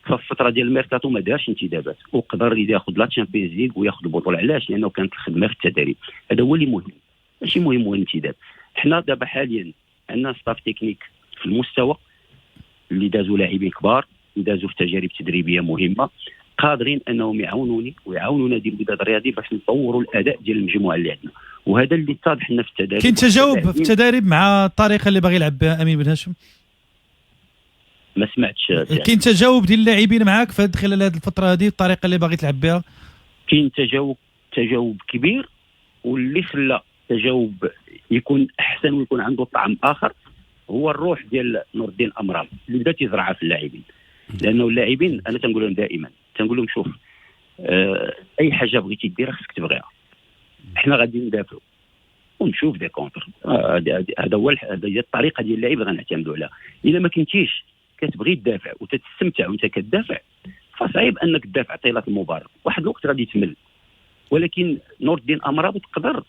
ففي الفتره ديال الميركاتو ما دارش انتدابات وقدر ياخذ لا تشامبيونز ليغ وياخذ البطوله. علاش؟ لانه كانت الخدمه في التدريب. هذا هو اللي مهم، ماشي مهم هو الانتداب. حنا دابا حاليا عندنا ستاف تكنيك في المستوى اللي دازوا لاعبين كبار ودازوا في تجارب تدريبيه مهمه قادرين انهم يعاونوني ويعاونوا نادي الوداد الرياضي باش نطوروا الاداء ديال المجموعه اللي عندنا، وهذا اللي اتضح لنا في التدريب. كاين تجاوب في التدريب مع الطريقه اللي باغي يلعب بها امين بن هاشم؟ ما سمعتش. كاين تجاوب ديال اللاعبين معاك في خلال هذه الفتره هذه الطريقه اللي باغي تلعب بها؟ كاين تجاوب كبير، واللي خلى تجاوب يكون احسن ويكون عنده طعم اخر هو الروح ديال نور الدين امرام اللي بدا تزرعها في اللاعبين. لانه اللاعبين انا تنقول لهم دائما، تنقول لهم شوف اي حاجه بغيتي ديرها خصك تبغيها، احنا غادي ندافعوا ونشوف دي كونتر. هذا هو هي الطريقه ديال اللعب غنعتمدوا عليها. الا ما كنتيش كتبغي تدافع وتستمتع وانت كتدافع فصعيب انك تدافع طيله المباراه، واحد الوقت غادي تمل. ولكن نور الدين امراب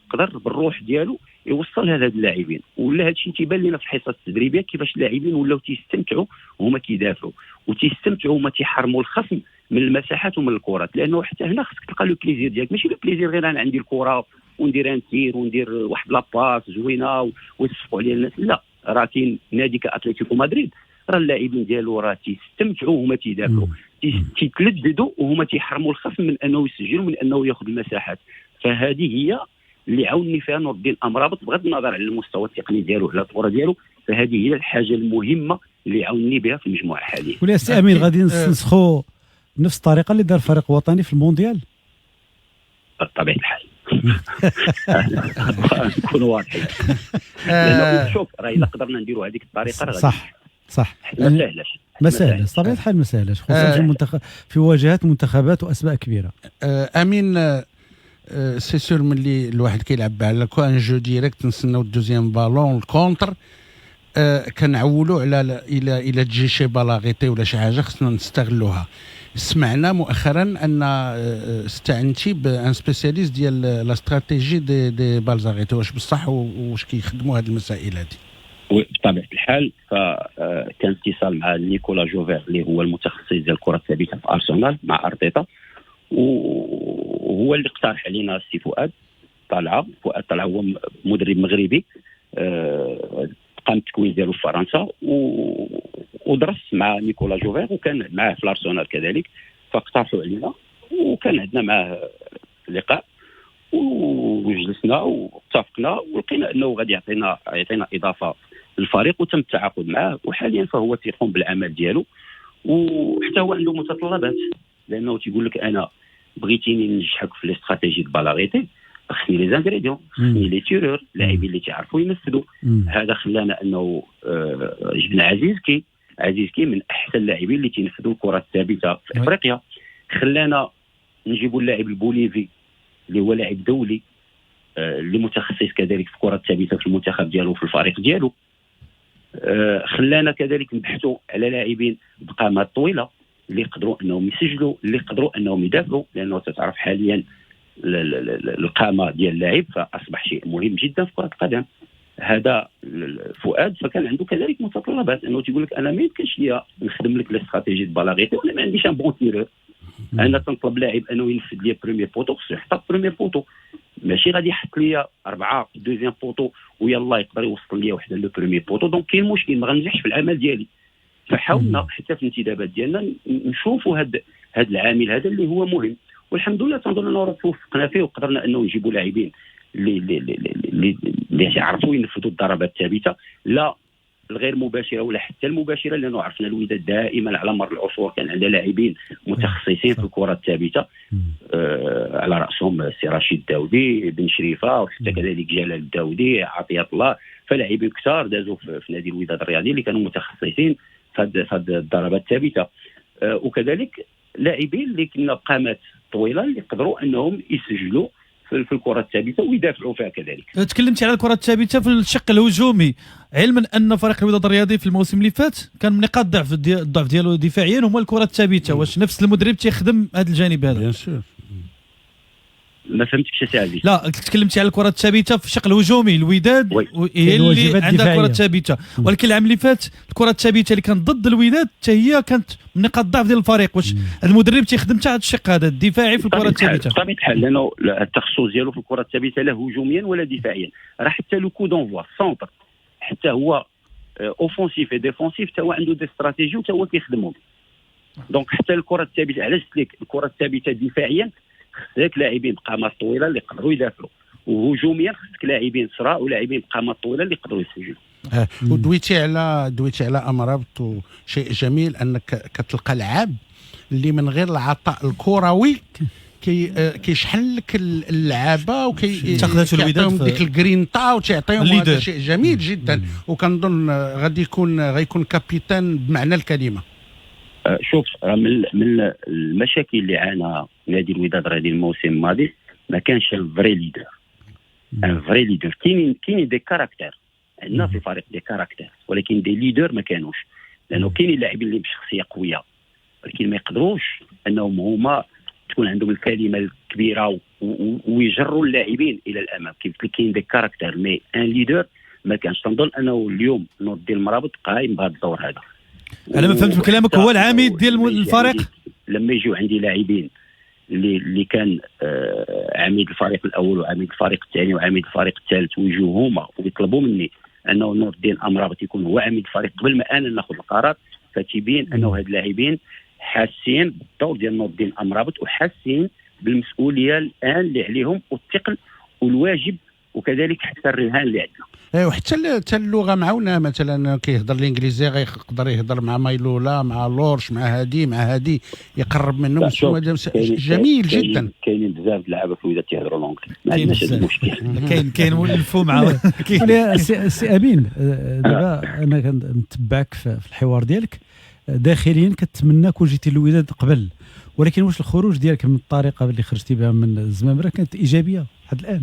قدر بالروح ديالو يوصلها لهاد اللاعبين، ولا هادشي تيبان لنا في الحصص التدريبيه كيفاش اللاعبين ولاو تيستمتعوا وهما كيدافعوا وتيستمتعوا وما تيحرموا الخصم من المساحات ومن الكرات. لانه حتى هنا خصك تلقى لو بليزير ديالك، ماشي لو بليزير غير انا عندي الكره وندير انتير وندير واحد لاباس زوينه ويصفقوا عليا الناس. لا، راه كاين نادي كاتلتيكو مدريد راه اللاعبين ديالو راه تيستمتعوا وهما تيدافعوا، تيتلذذوا وهما تيحرموا الخصم من انه يسجل ومن انه ياخذ المساحات. فهذه هي اللي عاوني فيها نور الدين امرابط بغض النظر على المستوى التقني ديالو على الطوره ديالو، فهذه هي الحاجه المهمه اللي عاوني بها في المجموعه حاليا. ولا سي امين غادي نسخوا نفس الطريقه اللي دار فريق وطني في المونديال بطبيعه الحال. نكونوا واضحين. لانه شوف راه الا قدرنا نديروا هذيك الطريقه راه صح ما سهلش طبيعه الحال ما سهلش، خصوصا في مواجهات منتخبات واسماء كبيره. امين سي سور ملي الواحد كيلعب على كوان جو ديريكت نستناو الدوزيام بالون الكونتر كنعولوا على الى تجي شي بالاغيتي ولا شي حاجه خصنا نستغلوها. سمعنا مؤخرا ان استعنتي بان سبيسياليست ديال لا استراتيجي دي بالزاغيتي، واش بصح واش كيخدموا هذه المسائل هذه؟ بطبيعه الحال فكان اتصال مع نيكولا جوفير اللي هو المتخصص ديال الكره الثابته في ارسنال مع ارتيتا، وهو اللي اقترح علينا السي فؤاد طلعه هو مدرب مغربي قام التكوين ديالو في فرنسا ودرس مع نيكولا جوفير وكان معاه في الارسنال كذلك، فاقترحوا علينا وكان عندنا معاه لقاء وجلسنا واتفقنا ولقينا انه غادي يعطينا اضافه للفريق وتم التعاقد معه، وحاليا فهو تيقوم بالعمل ديالو وحتى هو عنده متطلبات. لانه تيقول لك انا بغيتيني ننجحك في الاستراتيجي بالاريتي خصني لي زانغريديون، خصني لي تيرور لاعبين اللي تعرفوا ينفذوا. هذا خلانا انه جبنا عزيزكي من احسن اللاعبين اللي تينفذوا الكره الثابته في افريقيا. خلانا نجيبوا اللاعب البوليفي اللي هو لاعب دولي اللي متخصص كذلك في الكره الثابته في المنتخب ديالو في الفريق ديالو. خلانا كذلك نبحثوا على لاعبين بقامات طويله اللي يقدروا انهم يسجلوا، اللي يقدروا انهم يدافعوا، لانه تعرف حاليا القامه ديال اللاعب فاصبح شيء مهم جدا في كره القدم. هذا فؤاد فكان عنده كذلك متطلبات، انه تيقول لك انا ما يمكنش ليا نخدم لك الاستراتيجي بالاغيتي وانا ما عنديش ان بون تيرور. انا تنطلب لاعب انه ينفذ لي بريمير بوتو، خصو يحط بريمير بوتو، ماشي غادي يحط لي 4 دوزيام بوتو ويلا يقدر يوصل لي وحده لو بريمير بوتو. دونك كاين مشكل ما غنجحش في العمل ديالي. فحاولنا حتى في الانتدابات ديالنا نشوفوا هذا العامل هذا اللي هو مهم، والحمد لله تنظن انه توفقنا فيه وقدرنا انه نجيبوا لاعبين اللي يعرفوا ينفذوا الضربات الثابته، لا الغير مباشره ولا حتى المباشره. لانه عرفنا الوداد دائما على مر العصور كان عندها لاعبين متخصصين في الكره الثابته، على راسهم السي رشيد الداودي، بن شريفه، وحتى كذلك جلال الداودي، عطيه الله. فلاعبين كثار دازوا في نادي الوداد الرياضي اللي كانوا متخصصين في هذه الضربات الثابته، وكذلك لاعبين اللي كنا بقامات طويله اللي يقدروا انهم يسجلوا في الكره الثابته ويدافعوا فيها كذلك. تكلمتي على الكره الثابته في الشق الهجومي، علما ان فريق الوداد الرياضي في الموسم اللي فات كان من نقاط الضعف ديالو دفاعيا هما الكره الثابته. واش نفس المدرب تيخدم هذا الجانب هذا؟ بيان سور. ما فهمتكش سي عزيز. لا تكلمتي على الكره الثابته في الشق الهجومي، الوداد هي اللي عندها الكره الثابته، ولكن العام اللي فات الكره الثابته اللي كانت ضد الوداد حتى هي كانت من نقاط الضعف ديال الفريق. واش المدرب تيخدم حتى هذا الشق هذا الدفاعي في الكره الثابته؟ بطبيعه الحال، لانه التخصص ديالو في الكره الثابته لا هجوميا ولا دفاعيا. راه حتى لو كو دونفوا سونتر حتى هو اوفونسيف وديفونسيف تا هو عنده دي استراتيجي وتا هو كيخدمهم. دونك حتى الكره الثابته، علاش قلت لك الكره الثابته دفاعيا خصك لاعبين بقامات طويله اللي يقدروا يدافعوا، وهجوميا خصك لاعبين صراء ولاعبين بقامات طويله اللي يقدروا يسجلوا. ودويتي على امرابط، وشيء جميل انك كتلقى لعاب اللي من غير العطاء الكروي كيشحن لك اللعابه وكيعطيهم ديك الجرينتا وتعطيهم هذا شيء جميل جدا. وكنظن غيكون كابيتان بمعنى الكلمه. شوف، من المشاكل اللي عانى نادي الوداد هذه الموسم الماضي ما كانش الفري ليدر. الفري ليدر كاين دي كاركتير عندنا في الفريق، دي كاركتير، ولكن دي ليدر ما كانوش، لانه كاين لاعبين اللي بشخصيه قويه ولكن ما يقدروش انهم هما تكون عندهم الكلمه الكبيره ويجروا اللاعبين الى الامام. كيف كاين دي كاركتير مي ان ليدر ما كانش. تنظن انه اليوم نور ديال المرابط قايم بهذا الدور هذا. انا ما فهمت كلامك، هو العميد ديال الفريق. لما يجوا عندي لاعبين اللي كان عميد الفريق الاول وعميد الفريق الثاني وعميد الفريق الثالث ويجوا هما ويطلبوا مني انه نور الدين امرابط يكون هو عميد الفريق قبل ما انا ناخذ القرار، فتبين انه هاد اللاعبين حاسين بالدور ديال نور الدين امرابط وحاسين بالمسؤوليه الان اللي عليهم والثقل والواجب وكذلك حتى الرهان اللي عندنا. وحتى اللغه معاونه، مثلا كيهضر الانجليزي غيقدر يهضر مع مايلولا مع لورش مع هادي يقرب منهم. جميل جدا. كاينين بزاف اللعابه في الوداد تيهضروا لونجلي، ما عندناش هذا المشكل. كاين ولفوا معاه. سي امين، دابا انا كنتبعك في الحوار ديالك داخليا كتمنى كون جيتي للوداد قبل، ولكن واش الخروج ديالك من الطريقه اللي خرجتي بها من الزمامره كانت ايجابيه لحد الان؟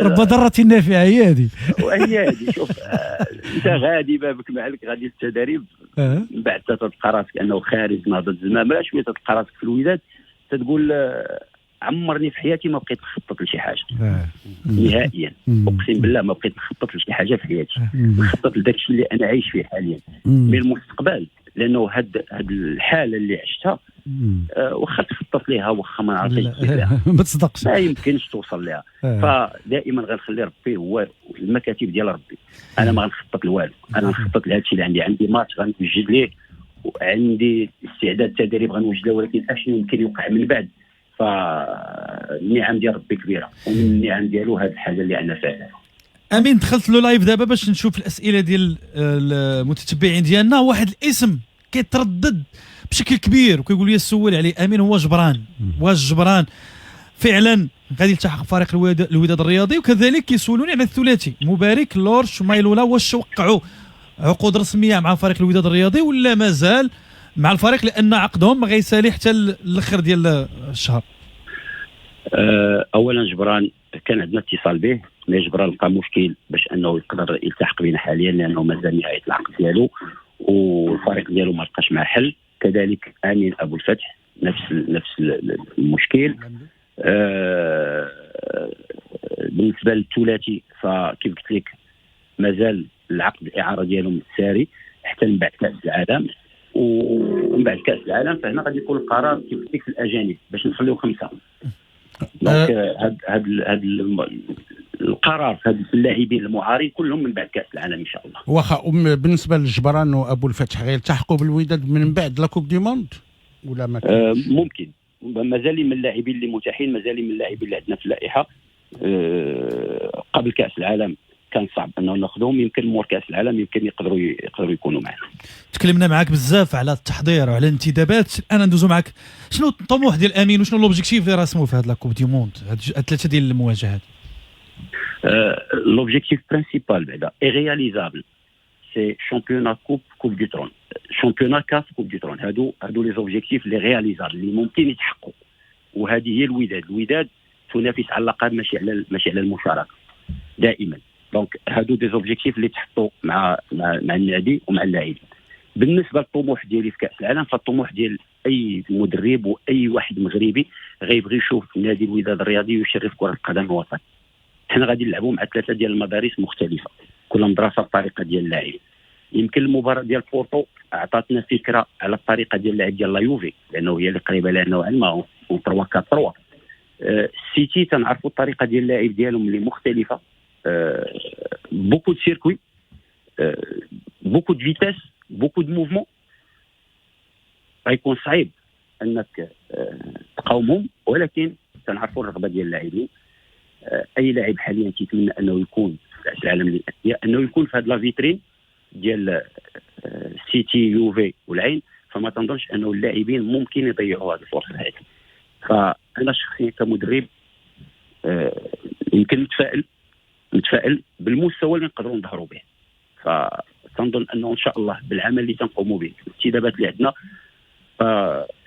رب ضرة نافعة هي هذه. وهي هذه. شوف، انت غادي بابك معلك غادي للتدريب من بعد تتلقى راسك انه خارج نهضه الزمامره، شويه تتلقى راسك في الوداد تتقول عمرني في حياتي ما بقيت نخطط لشي حاجه نهائيا. اقسم بالله ما بقيت نخطط لشي حاجه في حياتي، نخطط لذاك الشيء اللي انا عايش فيه حاليا من المستقبل، لانه هاد الحاله اللي عشتها واخا تخطط ليها واخا ما عرفتش ما تصدقش ما يمكنش توصل لها. فدائما غنخلي ربي هو المكاتب ديال ربي. انا ما غنخطط لوالو، انا غنخطط لهذا الشيء اللي عندي ماتش غنوجد ليه وعندي استعداد تدريب غنوجد له، ولكن اشنو يمكن يوقع من بعد فالنعم ديال ربي كبيره، ومن النعم ديالو هذه الحاجه اللي عندنا فيها. امين، دخلت له لايف دابا باش نشوف الاسئله ديال المتتبعين ديالنا. واحد الاسم كيتردد بشكل كبير وكيقول لي السؤال عليه امين هو جبران. واش جبران فعلا غادي يلتحق فريق الوداد الرياضي؟ وكذلك كيسولوني على الثلاثي مبارك لورش ومايلولا، واش وقعوا عقود رسميه مع فريق الوداد الرياضي ولا مازال مع الفريق لان عقدهم ما غيسالي حتى الاخر ديال الشهر؟ اولا جبران كان عندنا اتصال به، مي جبران لقى مشكل باش انه يقدر يلتحق بنا حاليا لانه مازال نهايه العقد ديالو والفريق ديالو ما لقاش معاه حل. كذلك امين ابو الفتح نفس المشكل. بالنسبه للثلاثي فكيف قلت لك مازال العقد الاعاره ديالهم ساري حتى من بعد كاس العالم، ومن بعد كاس العالم فهنا غادي يكون القرار كيف قلت لك في الاجانب باش نخليو 5. دونك هاد القرار في اللاعبين المعارين كلهم من بعد كاس العالم ان شاء الله. واخا بالنسبه للجبران وابو الفتح غيلتحقوا بالوداد من بعد لا كوب دي موند ولا ما ممكن؟ مازال من اللاعبين اللي متاحين، مازال من اللاعبين اللي عندنا في اللائحه. قبل كاس العالم كان صعب انه ناخذهم، يمكن مور كاس العالم يمكن يقدروا يكونوا معنا. تكلمنا معك بزاف على التحضير وعلى الانتدابات، انا ندوزو معك شنو الطموح ديال امين وشنو لوبجيكتيف اللي راسمو في هاد لا كوب دي موند، هاد ثلاثه ديال المواجهات؟ لوبجيكتيف برينسيبال بعدا اي رياليزابل سي شامبيونا كوب دو ترون، شامبيونا كاس كوب دو ترون. هادو لي زوبجيكتيف لي رياليزابل اللي ممكن يتحققوا، وهذه هي الوداد تنافس على اللقب ماشي على المشاركه دائما. دونك هادو دي زوبجيكتيف اللي تحطوا مع النادي ومع اللاعبين. بالنسبه للطموح ديالي في كاس العالم فالطموح ديال اي مدرب واي واحد مغربي غيبغي يشوف نادي الوداد الرياضي يشرف كره القدم الوطني. حنا غادي نلعبوا مع 3 ديال المدارس مختلفه، كل مدرسه بطريقه ديال اللعب. يمكن المباراه ديال بورتو اعطاتنا فكره على الطريقه ديال اللعب ديال لا يوفي لانه هي اللي قريبه لنا نوعا ما 3-4-3. السيتي تنعرفوا الطريقه ديال اللعب ديالهم اللي مختلفه، بوكو دو سيركوي، بوكو دو فيتاس، بوكو دو موفمون. غيكون صعيب انك تقاومهم، ولكن تنعرفوا الرغبه ديال اللاعبين. اي لاعب حاليا تيتمنى انه يكون في كاس العالم للانديه، انه يكون في هذا لا فيترين ديال سيتي يوفي والعين. فما تنظنش انه اللاعبين ممكن يضيعوا هذه الفرصه هذه. فانا شخصيا كمدرب يمكن متفائل بالمستوى اللي نقدروا نظهروا به. فتنظن انه ان شاء الله بالعمل اللي تنقوموا به، الانتدابات اللي عندنا،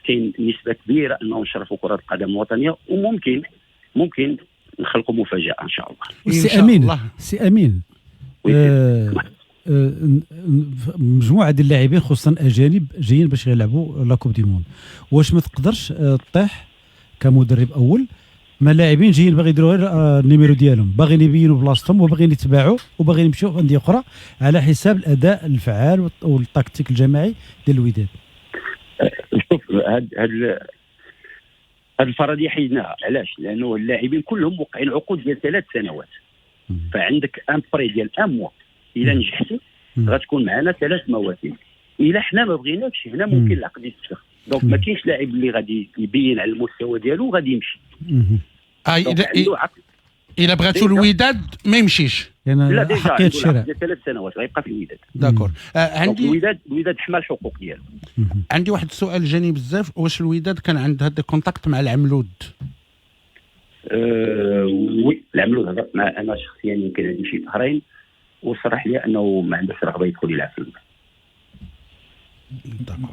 كاين نسبه كبيره انه نشرفوا كره القدم الوطنيه، وممكن نخلقوا مفاجاه ان شاء الله. سي امين مجموعه ديال اللاعبين خصوصا اجانب جايين باش يلعبوا لا كوب دي موند، واش ما تقدرش تطيح كمدرب اول ما لاعبين جايين باغي يديروا النيميرو ديالهم، باغيين يبينوا بلاصتهم وباغيين يتباعوا وباغيين يمشيوا في انديه اخرى على حساب الاداء الفعال والتكتيك الجماعي ديال الوداد؟ شوف، هاد الفرضيه حيدناها. علاش؟ لانه اللاعبين كلهم موقعين عقود ديال 3 سنوات. فعندك ان بري ديال ان موا. الا نجحتي غتكون معنا 3 مواسم. الا حنا ما بغيناكش هنا ممكن العقد يتفسخ. دونك ما كاينش لاعب اللي غادي يبين على المستوى ديالو غادي يمشي. الا بغاتوا الوداد ما يمشيش. لا ديجا عنده 3 سنوات غيبقى في الوداد. داكور. عندي الوداد حمى الحقوق ديالو. عندي واحد السؤال جاني بزاف، واش الوداد كان عند هذا كونتاكت مع العملود؟ وي، العملود هضرت مع انا شخصيا يمكن هذه شي شهرين، وصرح لي انه ما عندوش رغبه يدخل يلعب في الوداد.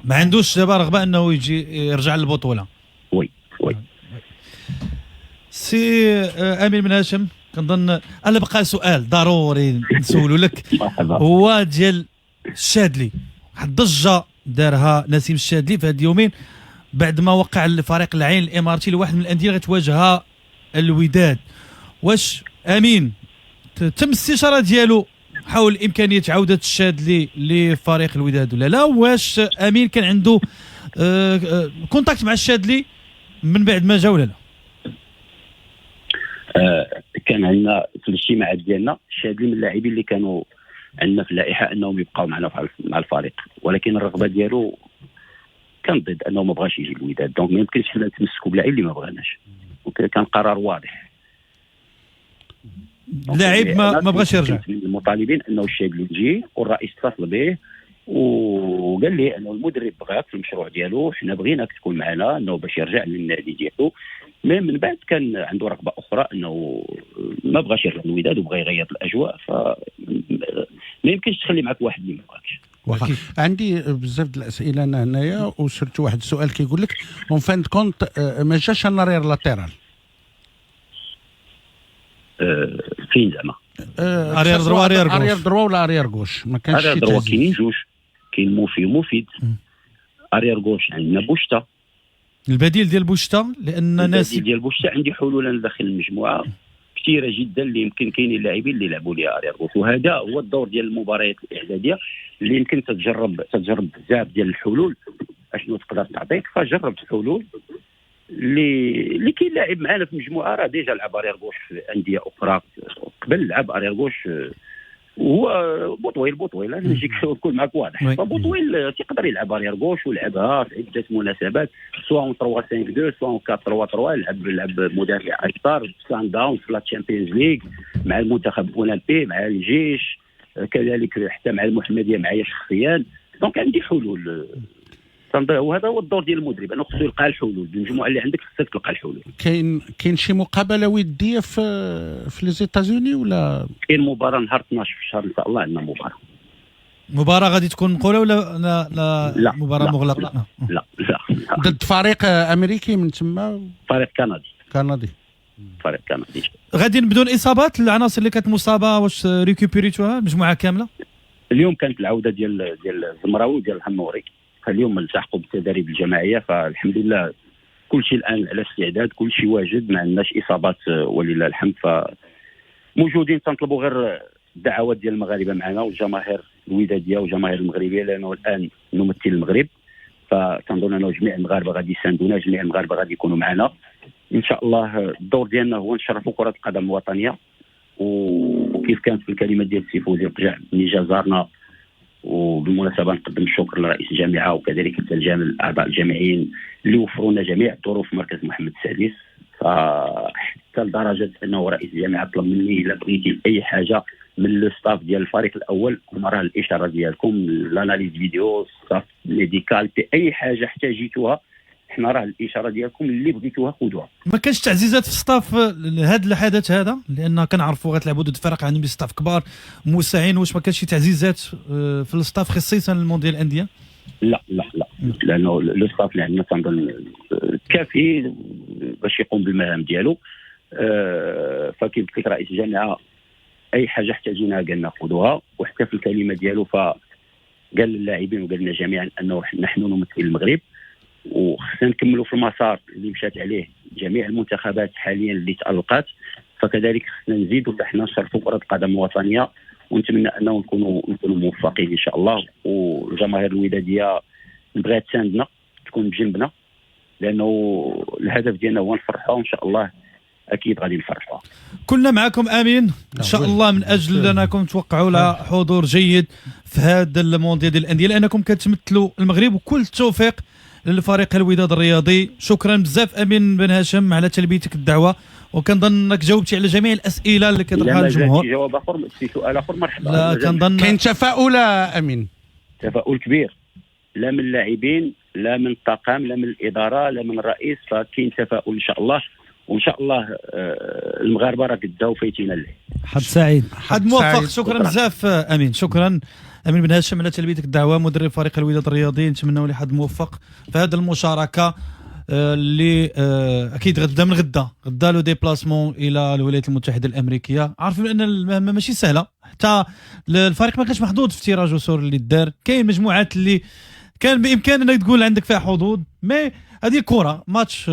ما عندوش دابا رغبه انه يجي يرجع للبطوله. وي سي امين بن هاشم، كنظن انا بقى سؤال ضروري نسولو لك، هو ديال الشادلي. واحد الضجه دارها نسيم الشادلي في هاد اليومين بعد ما وقع الفريق العين الاماراتي لواحد من الانديه غتواجهها الوداد. واش امين تم الاستشاره ديالو حول امكانيه عوده الشادلي لفريق الوداد ولا لا؟ واش امين كان عنده كونتاكت مع الشادلي من بعد ما جا ولا لا؟ كان عندنا في الاجتماعات ديالنا الشادلي من اللاعبين اللي كانوا عندنا في اللائحه انهم يبقاو معنا مع الفريق، ولكن الرغبه ديالو كان ضد انه ما بغاش يجي الوداد. دونك ما يمكنش حنا نتمسكوا بلاعب اللي ما بغاناش، وكان قرار واضح. اللاعب ما بغاش يرجع. المطالبين انه الشادلي يجي، والرئيس اتصل به وقال لي انه المدرب بغاك في المشروع ديالو، حنا بغيناك تكون معنا انه باش يرجع للنادي ديالو. من بعد كان عنده رغبه اخرى انه ما بغاش يرجع للوداد وبغى يغير الاجواء. فما يمكنش تخلي معك واحد اللي ما بغاكش. عندي بزاف د الاسئله انا هنايا، وصرت واحد السؤال كيقول لك اون فان كونت ما جاش النارير لاتيرال فين زعما؟ ارير دروا ولا ارير غوش؟ ما كانش شي تهزيز. كاينين جوج، كاين مفيد. ارير غوش عندنا بوشتا، البديل ديال بوشتا، لان ناس ديال بوشتا عندي حلول انا داخل المجموعه كثيره جدا اللي يمكن كاينين لاعبين اللي لعبوا ليها ارير غوش، وهذا هو الدور ديال المباريات الاعداديه اللي يمكن تجرب بزاف ديال الحلول اشنو تقدر تعطيك. فجربت الحلول اللي كاين لاعب معنا في المجموعه راه ديجا لعب ارير غوش في انديه اخرى قبل، لعب ارير غوش هو بوطويل انا نجيك نكون معك واضح. فبوطويل تيقدر يلعب ارير غوش ولعبها في عده مناسبات، سواء 3-5-2 سواء 4-3-3. لعب مدافع اكثر سان داون في لا تشامبيونز ليغ مع المنتخب الاولمبي مع الجيش، كذلك حتى مع المحمديه معايا شخصيا. دونك عندي حلول، وهذا هو الدور ديال المدرب، انه خصو يلقى الحلول بالمجموعه اللي عندك، خصك تلقى الحلول. كاين شي مقابله وديه في لي زيتازوني ولا كاين مباراه نهار 12 في الشهر ان شاء الله؟ عندنا مباراه غادي تكون مقوله ولا لا مباراه مغلقه؟ لا ضد فريق امريكي من تما، فريق كندي. فريق كندي. غادي بدون اصابات العناصر اللي كانت مصابه، واش ريكوبيريتوها المجموعه كامله؟ اليوم كانت العوده ديال الزمراوي وديال الحنوري، اليوم التحقوا بالتدريب الجماعيه. فالحمد لله كل شيء الان على استعداد، كل شيء واجد، ما عندناش اصابات ولله الحمد. فموجودين تنطلبوا غير الدعوات ديال المغاربه معنا والجماهير الوداديه والجماهير المغربيه، لانه الان نمثل المغرب. فتنظن انه جميع المغاربه غادي يساندونا، جميع المغاربه غادي يكونوا معنا. ان شاء الله الدور ديالنا هو نشرفوا كره القدم الوطنيه، وكيف كانت في الكلمه ديال السي فوزي القجع ملي جا زارنا. وبالمناسبه نقدم الشكر لرئيس الجامعه وكذلك الاعضاء الجامعيين اللي وفروا لنا جميع الظروف في مركز محمد السادس، فحتى لدرجه انه رئيس الجامعه طلب مني الا بغيتي اي حاجه من لو ستاف ديال الفريق الاول راه الاشاره ديالكم، الاناليز فيديو، ستاف ميديكال، في اي حاجه احتاجيتوها حنا راه الاشاره ديالكم اللي بغيتوها خذوها. ما كانش تعزيزات في ستاف لهذا الحدث هذا؟ لان كنعرفوا غتلعبوا ضد فرق عندهم ستاف كبار موسعين، واش ما كانش شي تعزيزات في الستاف خصيصا المونديال الانديه؟ لا لانه لو ستاف اللي عندنا تنظن كافي باش يقوم بالمهام ديالو. فكيف قلت لك رئيس الجامعه اي حاجه احتاجيناها قال ناخذوها، وحتى في الكلمه ديالو فقال للاعبين وقال لنا جميعا انه نحن نمثل المغرب وخصنا نكملوا في المسار اللي مشات عليه جميع المنتخبات حاليا اللي تألقات، فكذلك خصنا نزيدوا حتى حنا نشرفوا كره القدم الوطنيه، ونتمنى انه نكونوا موفقين ان شاء الله. والجماهير الوداديه نبغيها تساندنا تكون بجنبنا، لانه الهدف ديالنا هو نفرحوا وان شاء الله اكيد غادي نفرحوا. كلنا معكم امين ان شاء الله، من اجل انكم توقعوا على حضور جيد في هذا المونديال ديال الانديه، لانكم كتمثلوا المغرب، وكل التوفيق للفريق الوداد الرياضي. شكرا بزاف امين بن هاشم على تلبيتك الدعوه، وكنظن انك جاوبتي على جميع الاسئله اللي كيطرحها الجمهور. جواب اخر في سؤال اخر مرحبا. لا كنظن كاين تفاؤل امين، تفاؤل كبير، لا من اللاعبين لا من الطاقم لا من الاداره لا من الرئيس، فكاين تفاؤل ان شاء الله، وان شاء الله المغاربه راه قداو فايتين له. حد سعيد، حد موفق. شكرا بزاف امين. شكرا امين بن هاشم على تلبيتك الدعوه، مدرب فريق الوداد الرياضي. نتمنوا له حد موفق في هذه المشاركه اللي اكيد غتبدا من غدا لو ديبلاسمون الى الولايات المتحده الامريكيه. عارفين ان المهمه ماشي سهله، حتى الفريق ما كانش محظوظ في تيراج وسور اللي دار. كاين مجموعات اللي كان بامكان انك تقول عندك فيها حظوظ، مي هذه كره ماتش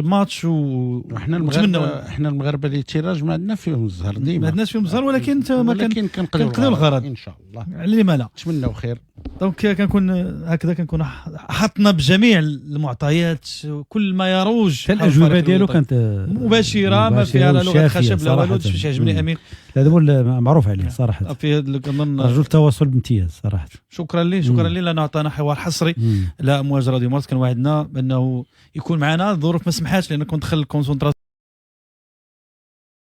احنا المغاربه اللي تيراج ما عندنا فيهم الزهر ديما، ما عندناش فيهم الزهر، ولكن ما كنقضيو الغرض ان شاء الله. لما لا نتمنوا خير. دونك كنكون هكذا، كنكون حطنا بجميع المعطيات كل ما يروج. الاجوبه ديالو كانت مباشره، ما فيها لا لغه خشب لا والو. شي يعجبني امين، هذا معروف عليه صراحه، في كنظن رجل تواصل بامتياز صراحه. شكرا ليه لانه عطانا حوار حصري لا امواج راديو مارس. كان وعدنا بانه يكون معنا، الظروف ما سمحاتش لان كنت دخل الكونسونطراسيون